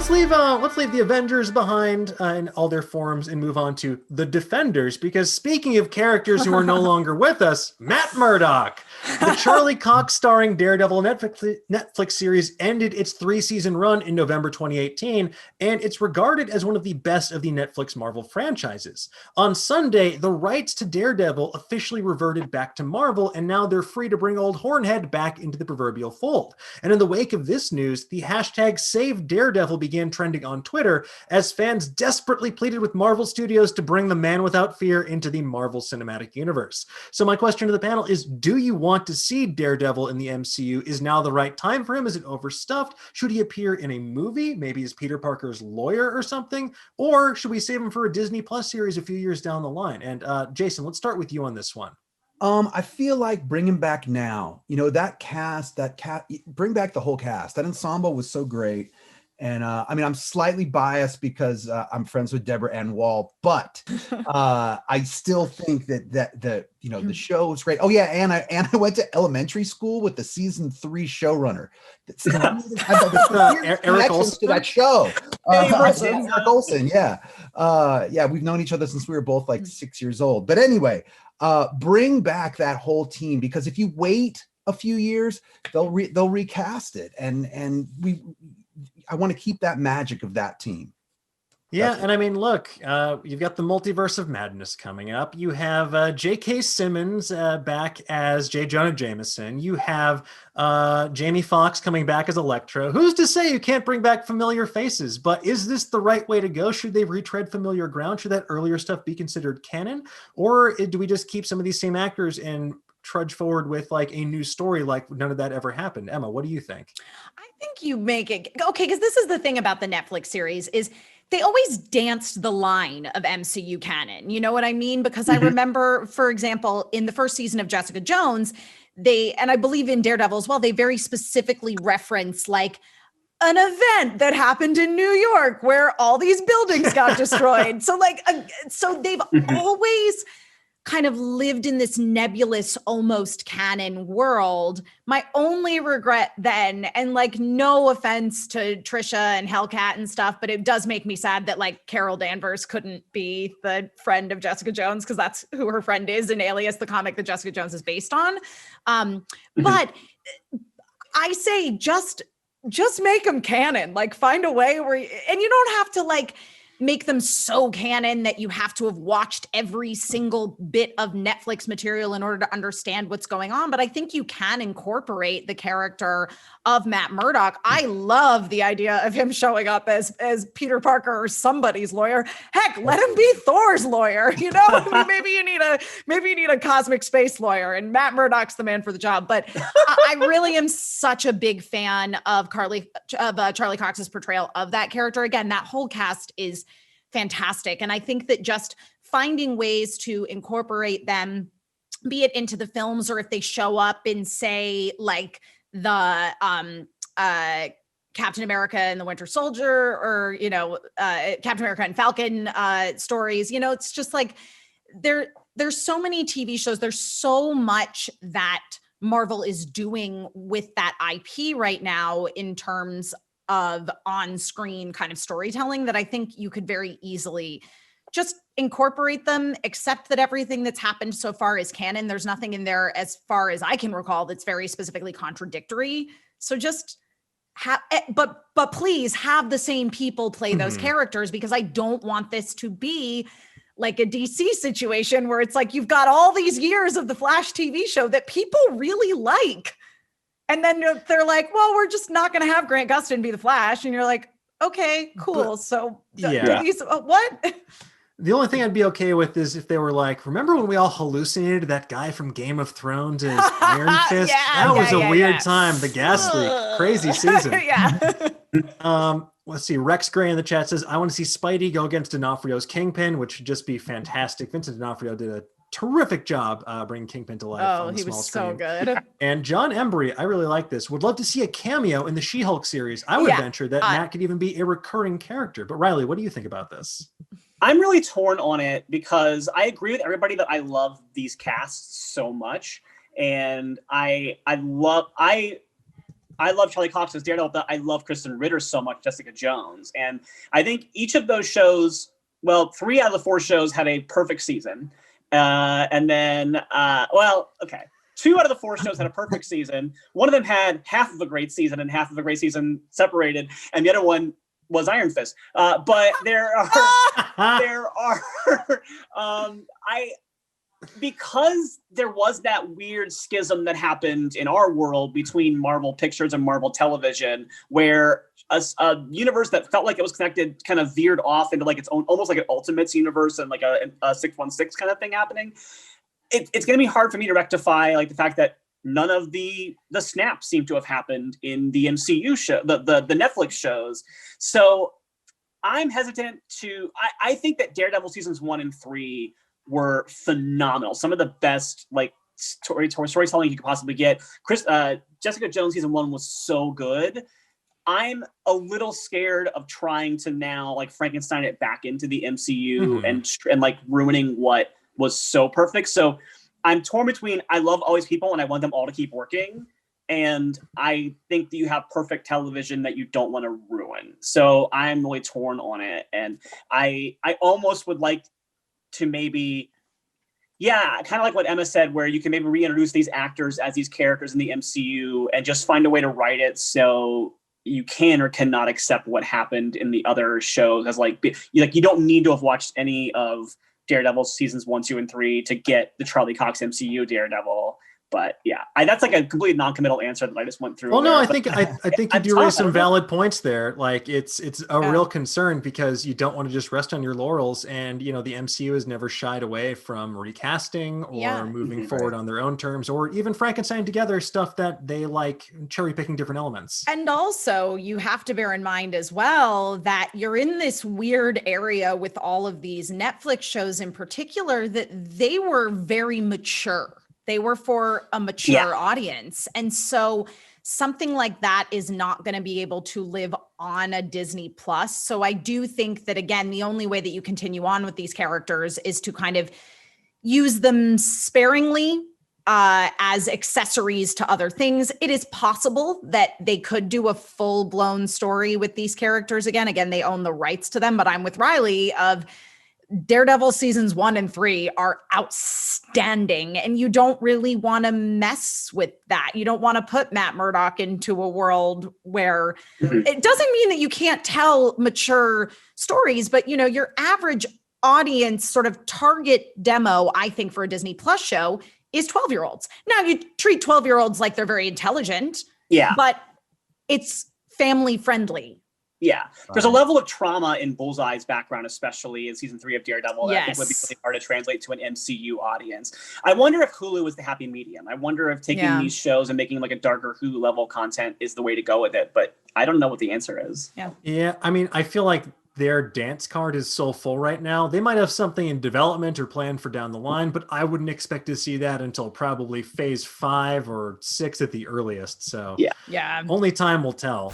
let's leave the Avengers behind in all their forms and move on to the Defenders. Because speaking of characters who are no longer with us, Matt Murdock. The Charlie Cox starring Daredevil Netflix series ended its 3-season run in November 2018, and it's regarded as one of the best of the Netflix Marvel franchises. On Sunday, the rights to Daredevil officially reverted back to Marvel, and now they're free to bring old Hornhead back into the proverbial fold. And in the wake of this news, the hashtag #SaveDaredevil began trending on Twitter as fans desperately pleaded with Marvel Studios to bring the Man Without Fear into the Marvel Cinematic Universe. So my question to the panel is, do you want to see Daredevil in the MCU? Is now the right time for him? Is it overstuffed? Should he appear in a movie, maybe as Peter Parker's lawyer or something? Or should we save him for a Disney Plus series a few years down the line? And Jason, let's start with you on this one. I feel like bring him back now. You know, that cast, bring back the whole cast. That ensemble was so great. And I mean, I'm slightly biased because I'm friends with Deborah Ann Wall, but I still think that the show was great. Oh yeah, and I went to elementary school with the season 3 showrunner. Eric Olson to that show. Eric Olson, yeah, we've known each other since we were both like 6 years old. But anyway, bring back that whole team, because if you wait a few years, they'll recast it, and I want to keep that magic of that team. Yeah, and I mean, look, you've got the Multiverse of Madness coming up. You have J.K. Simmons back as J. Jonah Jameson. You have Jamie Foxx coming back as Elektra. Who's to say you can't bring back familiar faces? But is this the right way to go? Should they retread familiar ground? Should that earlier stuff be considered canon? Or do we just keep some of these same actors and trudge forward with like a new story like none of that ever happened? Emma, what do you think? I think you make it okay, because this is the thing about the Netflix series is they always danced the line of MCU canon. You know what I mean? Because I remember, for example, in the first season of Jessica Jones, and I believe in Daredevil as well, they very specifically reference like an event that happened in New York where all these buildings got destroyed. So they've always kind of lived in this nebulous, almost canon world. My only regret then, and like no offense to Trisha and Hellcat and stuff, but it does make me sad that like Carol Danvers couldn't be the friend of Jessica Jones, because that's who her friend is in Alias, the comic that Jessica Jones is based on. But I say just make them canon, like find a way where, and you don't have to like make them so canon that you have to have watched every single bit of Netflix material in order to understand what's going on. But I think you can incorporate the character of Matt Murdock. I love the idea of him showing up as Peter Parker or somebody's lawyer. Heck, let him be Thor's lawyer. You know, maybe you need a cosmic space lawyer, and Matt Murdock's the man for the job. But I really am such a big fan of Charlie Cox's portrayal of that character. Again, that whole cast is fantastic. And I think that just finding ways to incorporate them, be it into the films or if they show up in, say, like the Captain America and the Winter Soldier, or, you know, Captain America and Falcon stories, you know, it's just like there's so many TV shows. There's so much that Marvel is doing with that IP right now in terms of on-screen kind of storytelling that I think you could very easily just incorporate them, accept that everything that's happened so far is canon. There's nothing in there, as far as I can recall, that's very specifically contradictory. So just but please have the same people play those characters, because I don't want this to be like a DC situation where it's like you've got all these years of the Flash TV show that people really like, and then they're like, well, we're just not going to have Grant Gustin be the Flash. And you're like, okay, cool. So what? The only thing I'd be okay with is if they were like, remember when we all hallucinated that guy from Game of Thrones as Iron Fist? That was a weird time. The ghastly, crazy season. Let's see. Rex Gray in the chat says, I want to see Spidey go against D'Onofrio's Kingpin, which would just be fantastic. Vincent D'Onofrio did a terrific job bringing Kingpin to life on the small screen. Oh, he was so good. And John Embry, I really like this, would love to see a cameo in the She-Hulk series. I would venture that Matt could even be a recurring character. But Riley, what do you think about this? I'm really torn on it, because I agree with everybody that I love these casts so much. And I I love Charlie Cox as Daredevil, but I love Kristen Ritter so much, Jessica Jones. And I think each of those shows, well, 3 out of the 4 shows had a perfect season. And then, 2 out of the 4 shows had a perfect season. One of them had half of a great season and half of a great season separated. And the other one was Iron Fist. But because there was that weird schism that happened in our world between Marvel Pictures and Marvel Television, where a universe that felt like it was connected kind of veered off into like its own, almost like an Ultimates universe and like a 616 kind of thing happening. It's going to be hard for me to rectify like the fact that none of the snaps seem to have happened in the MCU show, the Netflix shows. So I'm hesitant to. I think that Daredevil seasons 1 and 3 were phenomenal. Some of the best like storytelling you could possibly get. Jessica Jones season 1 was so good. I'm a little scared of trying to now like Frankenstein it back into the MCU and like ruining what was so perfect. So I'm torn between I love all these people and I want them all to keep working. And I think that you have perfect television that you don't want to ruin. So I'm really torn on it. And I almost would like to maybe, kind of like what Emma said, where you can maybe reintroduce these actors as these characters in the MCU and just find a way to write it so you can or cannot accept what happened in the other shows as like you don't need to have watched any of Daredevil seasons 1, 2, and 3 to get the Charlie Cox MCU Daredevil. But yeah, that's like a completely non-committal answer that I just went through. Well, no, there, I think you do raise some valid points there. Like it's a real concern because you don't want to just rest on your laurels. And, you know, the MCU has never shied away from recasting or moving forward on their own terms, or even Frankenstein together stuff that they like cherry picking different elements. And also you have to bear in mind as well that you're in this weird area with all of these Netflix shows in particular that they were very mature. They were for a mature audience. And so something like that is not going to be able to live on a Disney Plus. So I do think that, again, the only way that you continue on with these characters is to kind of use them sparingly as accessories to other things. It is possible that they could do a full-blown story with these characters again. Again, they own the rights to them, but I'm with Riley of Daredevil seasons 1 and 3 are outstanding, and you don't really want to mess with that. You don't want to put Matt Murdock into a world where it doesn't mean that you can't tell mature stories, but you know, your average audience sort of target demo, I think, for a Disney Plus show is 12-year-olds. Now you treat 12-year-olds like they're very intelligent, but it's family friendly. Yeah, there's a level of trauma in Bullseye's background, especially in season 3 of Daredevil, that I think would be really hard to translate to an MCU audience. I wonder if Hulu is the happy medium. I wonder if taking these shows and making like a darker Hulu level content is the way to go with it. But I don't know what the answer is. Yeah. I mean, I feel like their dance card is so full right now. They might have something in development or planned for down the line, but I wouldn't expect to see that until probably phase 5 or 6 at the earliest. So only time will tell.